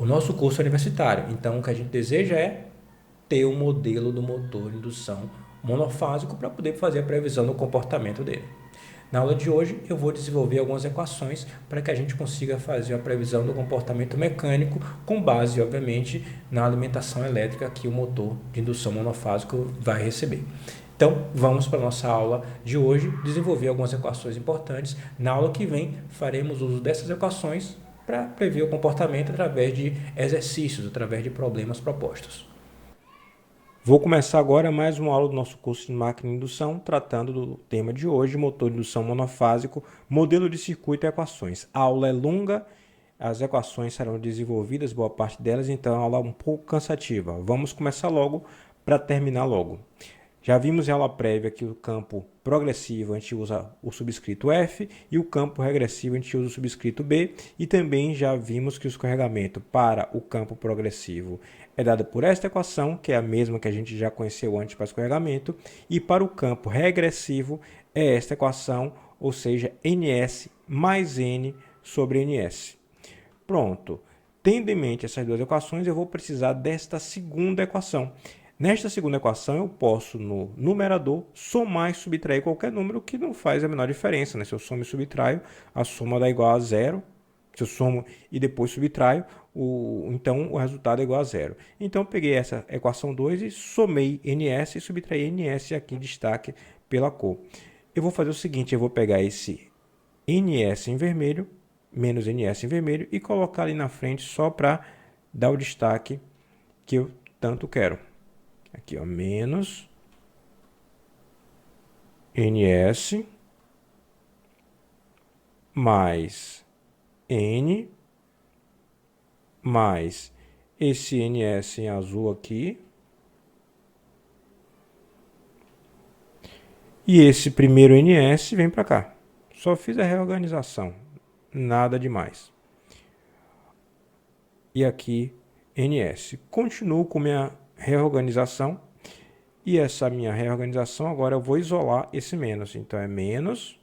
o nosso curso universitário. Então, o que a gente deseja é ter o modelo do motor de indução monofásico para poder fazer a previsão do comportamento dele. Na aula de hoje, eu vou desenvolver algumas equações para que a gente consiga fazer a previsão do comportamento mecânico com base, obviamente, na alimentação elétrica que o motor de indução monofásico vai receber. Então, vamos para a nossa aula de hoje, desenvolver algumas equações importantes. Na aula que vem, faremos uso dessas equações para prever o comportamento através de exercícios, através de problemas propostos. Vou começar agora mais uma aula do nosso curso de máquina de indução, tratando do tema de hoje, motor de indução monofásico, modelo de circuito e equações. A aula é longa, as equações serão desenvolvidas, boa parte delas, então a aula é um pouco cansativa. Vamos começar logo para terminar logo. Já vimos em aula prévia que o campo progressivo a gente usa o subscrito F e o campo regressivo a gente usa o subscrito B, e também já vimos que o escorregamento para o campo progressivo é dado por esta equação, que é a mesma que a gente já conheceu antes para escorregamento, e para o campo regressivo é esta equação, ou seja, NS mais N sobre NS. Pronto. Tendo em mente essas duas equações, eu vou precisar desta segunda equação. Nesta segunda equação, eu posso, no numerador, somar e subtrair qualquer número que não faz a menor diferença, né? Se eu somo e subtraio, a soma dá igual a zero. Se eu somo e depois subtraio, então o resultado é igual a zero. Então, eu peguei essa equação 2 e somei NS e subtraí NS aqui em destaque pela cor. Eu vou fazer o seguinte, eu vou pegar esse NS em vermelho, menos NS em vermelho, e colocar ali na frente só para dar o destaque que eu tanto quero. Aqui, ó, menos NS mais N mais esse NS em azul aqui. E esse primeiro NS vem para cá. Só fiz a reorganização, nada demais. E aqui NS. Continuo com minha reorganização. E essa minha reorganização, agora eu vou isolar esse menos. Então, é menos,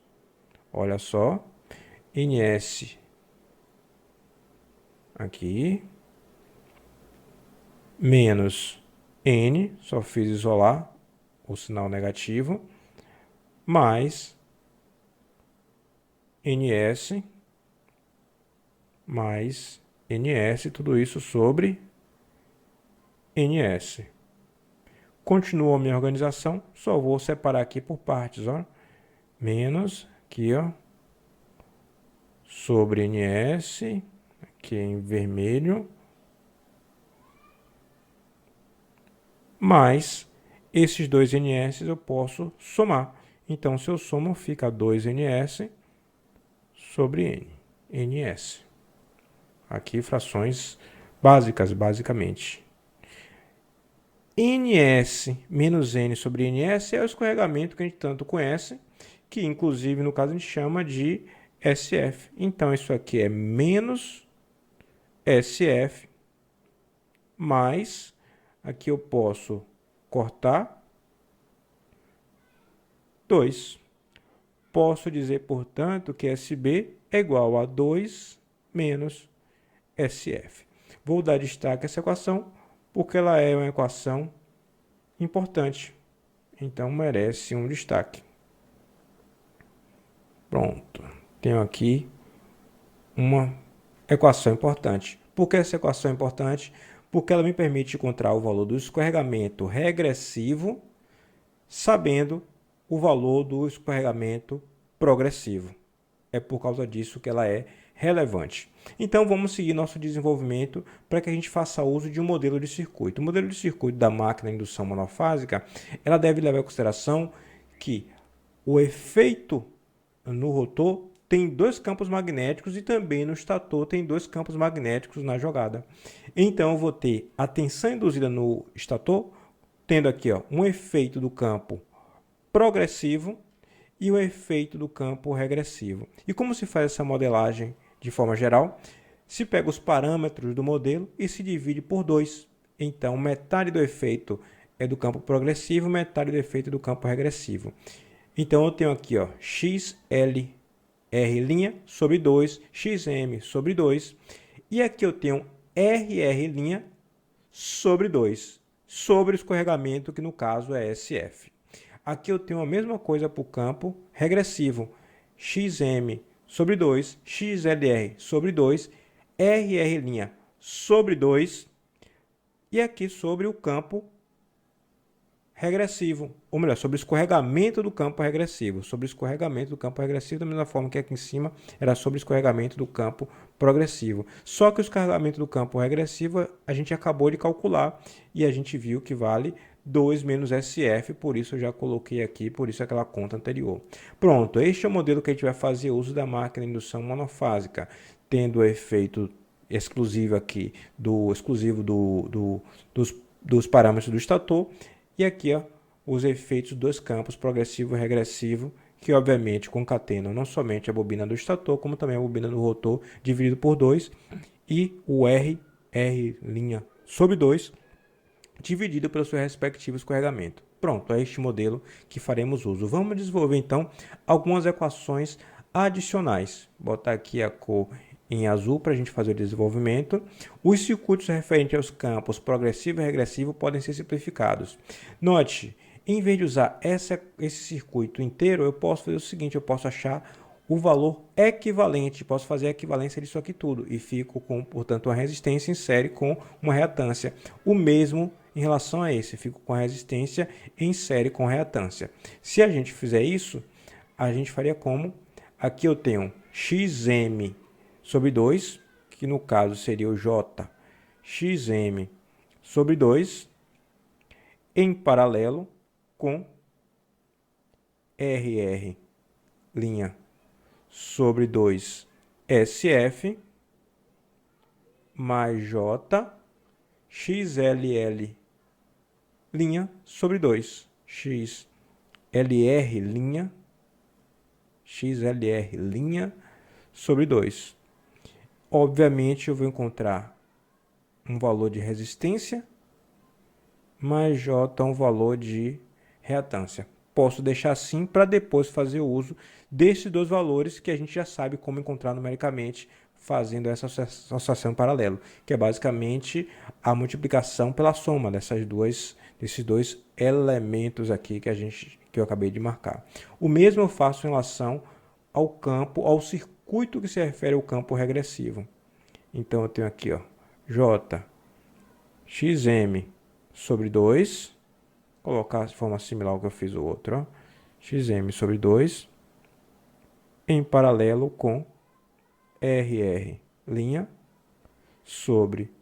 olha só, NS aqui, menos N, só fiz isolar o sinal negativo, mais NS, mais NS, tudo isso sobre NS. Continua a minha organização, só vou separar aqui por partes, ó. Menos, aqui, ó, sobre NS, aqui em vermelho, mais esses dois NS eu posso somar. Então, se eu somo, fica 2NS sobre N, NS. Aqui, frações básicas, basicamente. NS menos N sobre NS é o escorregamento que a gente tanto conhece, que inclusive no caso a gente chama de SF. Então isso aqui é menos SF mais, aqui eu posso cortar 2. Posso dizer, portanto, que SB é igual a 2 menos SF. Vou dar destaque a essa equação porque ela é uma equação importante, então merece um destaque. Pronto, tenho aqui uma equação importante. Por que essa equação é importante? Porque ela me permite encontrar o valor do escorregamento regressivo, sabendo o valor do escorregamento progressivo. É por causa disso que ela é relevante. Então, vamos seguir nosso desenvolvimento para que a gente faça uso de um modelo de circuito. O modelo de circuito da máquina de indução monofásica, ela deve levar em consideração que o efeito no rotor tem dois campos magnéticos e também no estator tem dois campos magnéticos na jogada. Então, eu vou ter a tensão induzida no estator, tendo aqui, ó, um efeito do campo progressivo e o efeito do campo regressivo. E como se faz essa modelagem de forma geral? Se pega os parâmetros do modelo e se divide por 2. Então, metade do efeito é do campo progressivo, metade do efeito é do campo regressivo. Então, eu tenho aqui, ó, XLR' sobre 2, XM sobre 2. E aqui eu tenho RR' sobre 2, sobre o escorregamento, que no caso é SF. Aqui eu tenho a mesma coisa para o campo regressivo, XM sobre 2, XLR sobre 2, RR' sobre 2, e aqui sobre o campo regressivo, ou melhor, sobre o escorregamento do campo regressivo, sobre o escorregamento do campo regressivo, da mesma forma que aqui em cima era sobre o escorregamento do campo progressivo. Só que o escorregamento do campo regressivo a gente acabou de calcular e a gente viu que vale 2 menos SF, por isso eu já coloquei aqui, por isso aquela conta anterior. Pronto, este é o modelo que a gente vai fazer uso da máquina de indução monofásica, tendo o efeito exclusivo aqui, dos parâmetros do estator. E aqui, ó, os efeitos dos campos progressivo e regressivo, que obviamente concatenam não somente a bobina do estator, como também a bobina do rotor, dividido por 2, e o R sobre 2, dividido pelo seu respectivo escorregamento. Pronto, é este modelo que faremos uso. Vamos desenvolver, então, algumas equações adicionais. Vou botar aqui a cor em azul para a gente fazer o desenvolvimento. Os circuitos referentes aos campos progressivo e regressivo podem ser simplificados. Note, em vez de usar esse circuito inteiro, eu posso fazer o seguinte, eu posso achar o valor equivalente, posso fazer a equivalência disso aqui tudo, e fico com, portanto, uma resistência em série com uma reatância. O mesmo em relação a esse, fico com a resistência em série com reatância. Se a gente fizer isso, a gente faria como? Aqui eu tenho XM sobre 2, que no caso seria o J XM sobre 2, em paralelo com RR' sobre 2 SF mais J XLL' sobre 2 XLR' sobre 2. Obviamente eu vou encontrar um valor de resistência mais J um valor de reatância. Posso deixar assim para depois fazer o uso desses dois valores que a gente já sabe como encontrar numericamente fazendo essa associação paralela, que é basicamente a multiplicação pela soma desses dois elementos aqui que eu acabei de marcar. O mesmo eu faço em relação ao circuito que se refere ao campo regressivo. Então eu tenho aqui, ó, J XM sobre 2, colocar de forma similar ao que eu fiz o outro, ó, XM sobre 2, em paralelo com RR' sobre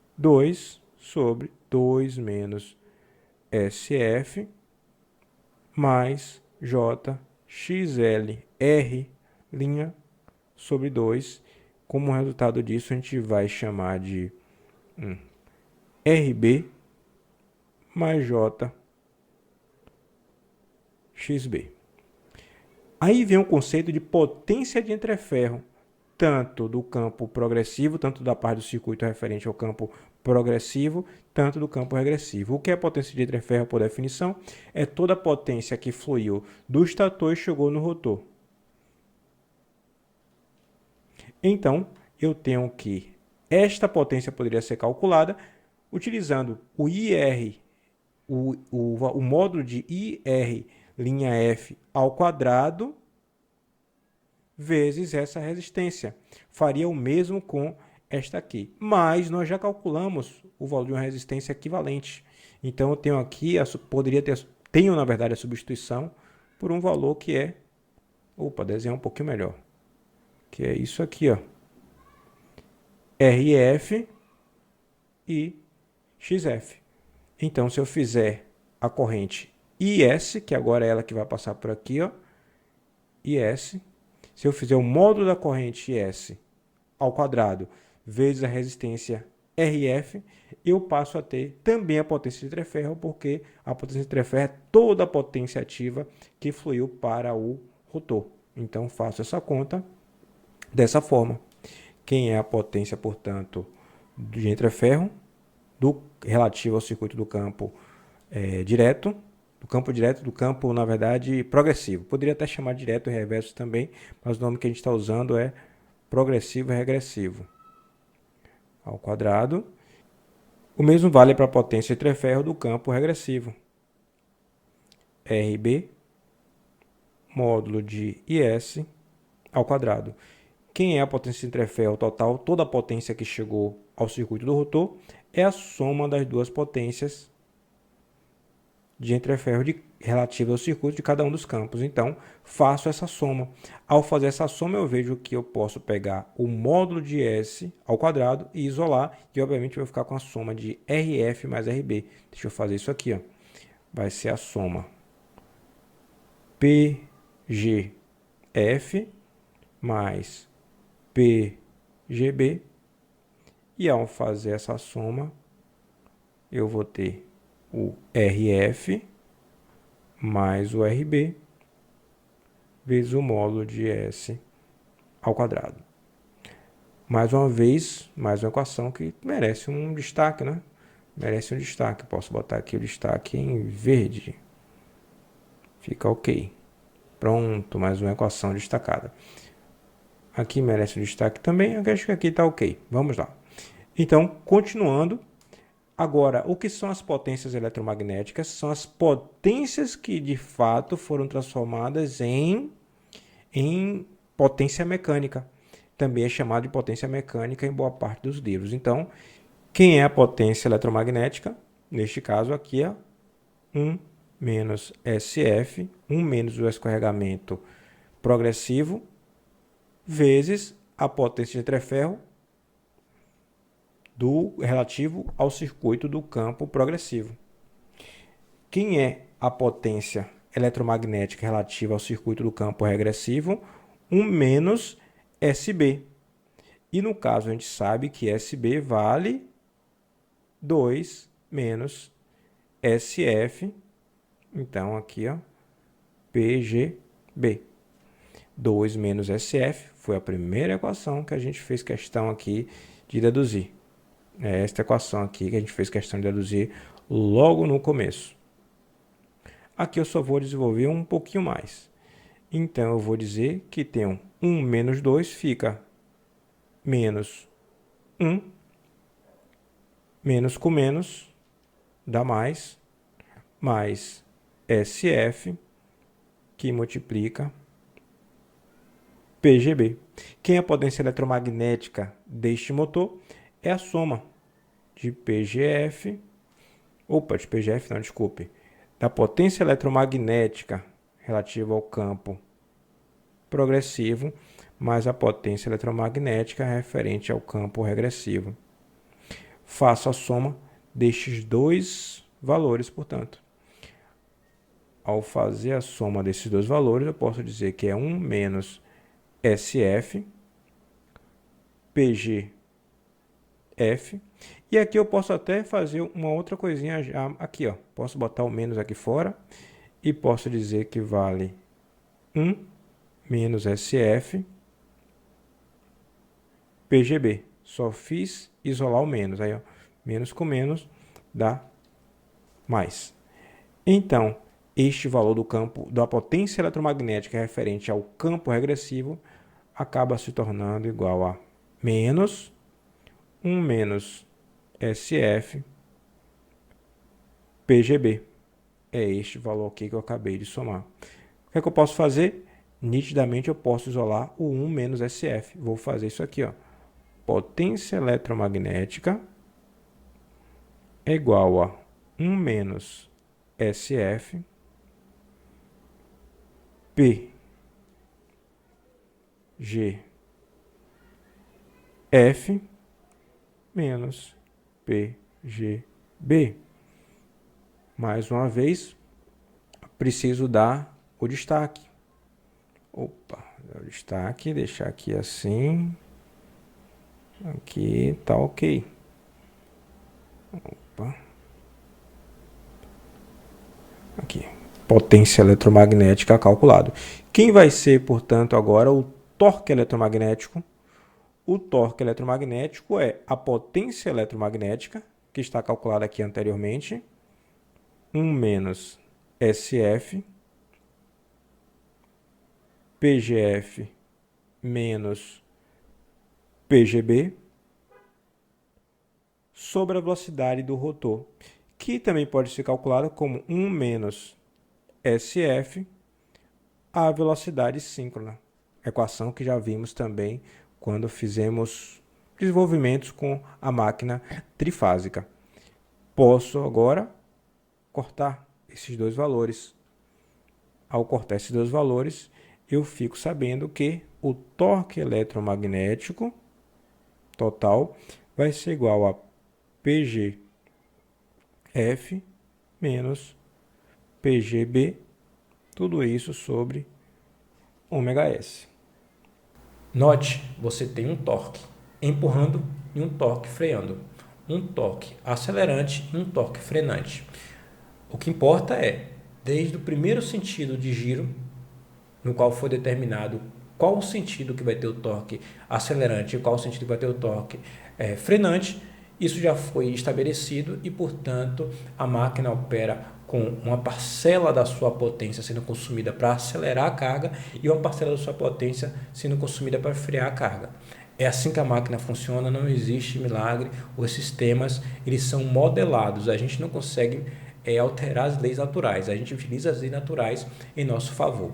2 menos SF mais J XLR' sobre 2. Como resultado disso, a gente vai chamar de RB mais J XB. Aí vem o conceito de potência de entreferro, tanto do campo progressivo, tanto da parte do circuito referente ao campo progressivo, tanto do campo regressivo. O que é potência de entreferro, por definição? É toda a potência que fluiu do estator e chegou no rotor. Então, eu tenho que esta potência poderia ser calculada utilizando o IR, o módulo de IR'(F) ao quadrado vezes essa resistência. Faria o mesmo com esta aqui. Mas nós já calculamos o valor de uma resistência equivalente. Então eu tenho aqui, tenho na verdade a substituição por um valor que é, desenhar um pouquinho melhor, que é isso aqui, ó, RF e XF. Então se eu fizer a corrente IS, que agora é ela que vai passar por aqui, ó, IS, se eu fizer o módulo da corrente IS ao quadrado vezes a resistência RF, eu passo a ter também a potência de entreferro, porque a potência de entreferro é toda a potência ativa que fluiu para o rotor. Então, faço essa conta dessa forma. Quem é a potência, portanto, de entreferro relativo ao circuito do campo direto, do campo, na verdade, progressivo. Poderia até chamar direto e reverso também, mas o nome que a gente está usando é progressivo e regressivo. ao quadrado. O mesmo vale para a potência de treferro do campo regressivo. RB módulo de IS ao quadrado. Quem é a potência de treferro total? Toda a potência que chegou ao circuito do rotor é a soma das duas potências de entreferro relativa ao circuito de cada um dos campos. Então, faço essa soma. Ao fazer essa soma, eu vejo que eu posso pegar o módulo de S ao quadrado e isolar, e obviamente vai ficar com a soma de RF mais RB. Deixa eu fazer isso aqui, ó. Vai ser a soma PGF mais PGB, e ao fazer essa soma, eu vou ter o RF mais o RB vezes o módulo de S ao quadrado. Mais uma vez, mais uma equação que merece um destaque, né? Merece um destaque. Posso botar aqui o destaque em verde. Fica ok. Pronto, mais uma equação destacada. Aqui merece um destaque também. Eu acho que aqui está ok. Vamos lá. Então, continuando. Agora, o que são as potências eletromagnéticas? São as potências que, de fato, foram transformadas em potência mecânica. Também é chamado de potência mecânica em boa parte dos livros. Então, quem é a potência eletromagnética? Neste caso aqui é 1 menos SF, 1 menos o escorregamento progressivo, vezes a potência de treferro relativo ao circuito do campo progressivo. Quem é a potência eletromagnética relativa ao circuito do campo regressivo? 1 menos SB. E no caso a gente sabe que SB vale 2 menos SF. Então aqui, ó, PGB. 2 menos SF foi a primeira equação que a gente fez questão aqui de deduzir. É esta equação aqui que a gente fez questão de deduzir logo no começo. Aqui eu só vou desenvolver um pouquinho mais. Então, eu vou dizer que tenho 1 menos 2 fica menos 1. Menos com menos dá mais SF, que multiplica PGB. Quem é a potência eletromagnética deste motor? É a soma de PGF, de PGF não, desculpe, da potência eletromagnética relativa ao campo progressivo, mais a potência eletromagnética referente ao campo regressivo. Faço a soma destes dois valores, portanto. Ao fazer a soma desses dois valores, eu posso dizer que é 1 menos SF, PGF. E aqui eu posso até fazer uma outra coisinha aqui, ó. Posso botar o menos aqui fora e posso dizer que vale 1 menos SF, PGB. Só fiz isolar o menos. Aí, ó, menos com menos dá mais. Então, este valor do campo da potência eletromagnética referente ao campo regressivo acaba se tornando igual a menos 1 menos SF PGB. É este valor aqui que eu acabei de somar. O que é que eu posso fazer? Nitidamente eu posso isolar o 1 menos SF. Vou fazer isso aqui, ó. Potência eletromagnética é igual a 1 menos SF PGF menos PGB. Mais uma vez, preciso dar o destaque. Opa, dar o destaque, deixar aqui assim. Aqui tá ok. Opa. Aqui, potência eletromagnética calculado. Quem vai ser, portanto, agora o torque eletromagnético? O torque eletromagnético é a potência eletromagnética, que está calculada aqui anteriormente, 1 menos SF, PGF menos PGB, sobre a velocidade do rotor, que também pode ser calculada como 1 menos SF a velocidade síncrona. Equação que já vimos também quando fizemos desenvolvimentos com a máquina trifásica. Posso agora cortar esses dois valores. Ao cortar esses dois valores, eu fico sabendo que o torque eletromagnético total vai ser igual a PGF menos PGB, tudo isso sobre ômega-s. Note, você tem um torque empurrando e um torque freando. Um torque acelerante e um torque frenante. O que importa é, desde o primeiro sentido de giro, no qual foi determinado qual o sentido que vai ter o torque acelerante e qual o sentido que vai ter o torque frenante, isso já foi estabelecido e, portanto, a máquina opera com uma parcela da sua potência sendo consumida para acelerar a carga e uma parcela da sua potência sendo consumida para frear a carga. É assim que a máquina funciona, não existe milagre. Os sistemas eles são modelados, a gente não consegue alterar as leis naturais, a gente utiliza as leis naturais em nosso favor.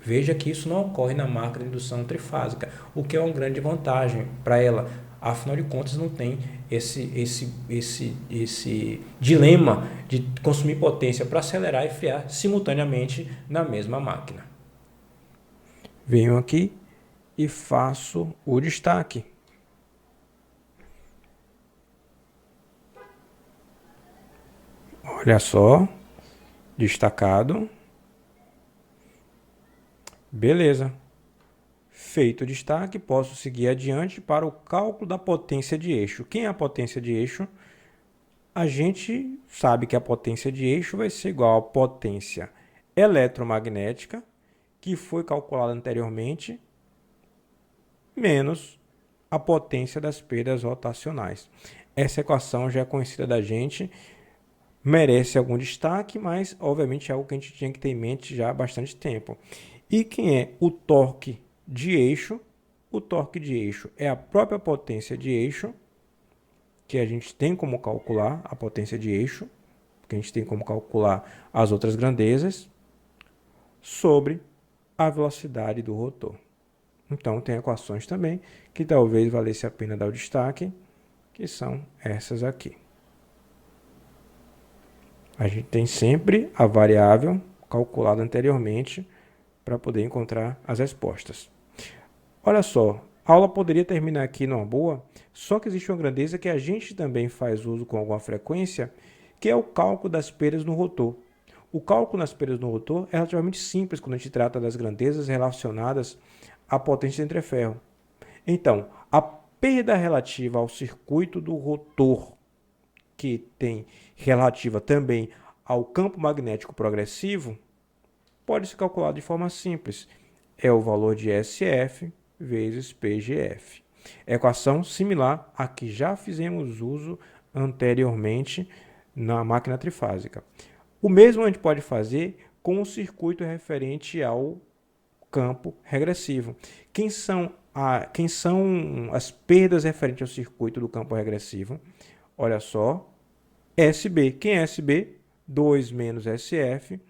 Veja que isso não ocorre na máquina de indução trifásica, o que é uma grande vantagem para ela. Afinal de contas, não tem esse dilema de consumir potência para acelerar e frear simultaneamente na mesma máquina. Venho aqui e faço o destaque. Olha só, destacado. Beleza. Feito o destaque, posso seguir adiante para o cálculo da potência de eixo. Quem é a potência de eixo? A gente sabe que a potência de eixo vai ser igual à potência eletromagnética, que foi calculada anteriormente, menos a potência das perdas rotacionais. Essa equação já é conhecida da gente, merece algum destaque, mas obviamente é algo que a gente tinha que ter em mente já há bastante tempo. E quem é o torque de eixo? O torque de eixo é a própria potência de eixo, que a gente tem como calcular a potência de eixo, que a gente tem como calcular as outras grandezas, sobre a velocidade do rotor. Então, tem equações também que talvez valesse a pena dar o destaque, que são essas aqui. A gente tem sempre a variável calculada anteriormente para poder encontrar as respostas. Olha só, a aula poderia terminar aqui numa boa, só que existe uma grandeza que a gente também faz uso com alguma frequência, que é o cálculo das perdas no rotor. O cálculo das perdas no rotor é relativamente simples quando a gente trata das grandezas relacionadas à potência de entreferro. Então, a perda relativa ao circuito do rotor, que tem relativa também ao campo magnético progressivo, pode ser calculado de forma simples. É o valor de SF vezes PGF. Equação similar à que já fizemos uso anteriormente na máquina trifásica. O mesmo a gente pode fazer com o circuito referente ao campo regressivo. Quem são as perdas referentes ao circuito do campo regressivo? Olha só, SB. Quem é SB? 2 menos SF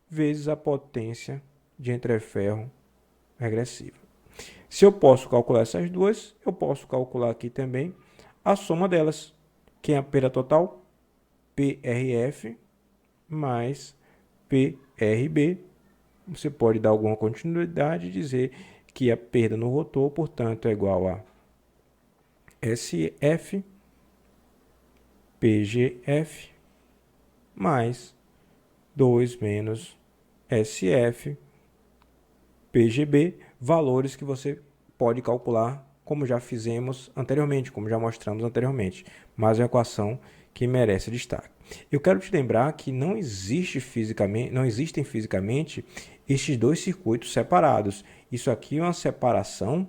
vezes a potência de entreferro regressiva. Se eu posso calcular essas duas, eu posso calcular aqui também a soma delas. Quem é a perda total? PRF mais PRB. Você pode dar alguma continuidade e dizer que a perda no rotor, portanto, é igual a SF PGF mais 2 menos SF PGB, valores que você pode calcular como já fizemos anteriormente, como já mostramos anteriormente, mas é uma equação que merece destaque. Eu quero te lembrar que não existem fisicamente estes dois circuitos separados. Isso aqui é uma separação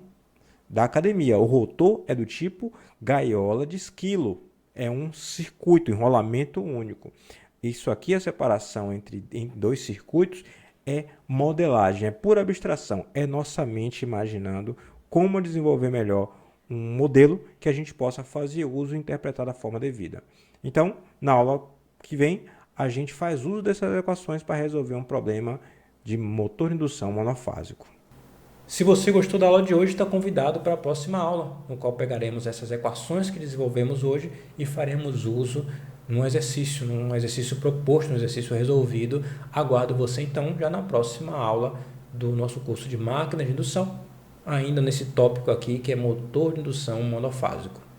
da academia. O rotor é do tipo gaiola de esquilo. É um circuito, enrolamento único. Isso aqui, a separação entre dois circuitos, é modelagem, é pura abstração. É nossa mente imaginando como desenvolver melhor um modelo que a gente possa fazer uso e interpretar da forma devida. Então, na aula que vem, a gente faz uso dessas equações para resolver um problema de motor de indução monofásico. Se você gostou da aula de hoje, está convidado para a próxima aula, no qual pegaremos essas equações que desenvolvemos hoje e faremos uso num exercício proposto, num exercício resolvido. Aguardo você então já na próxima aula do nosso curso de máquinas de indução, ainda nesse tópico aqui que é motor de indução monofásico.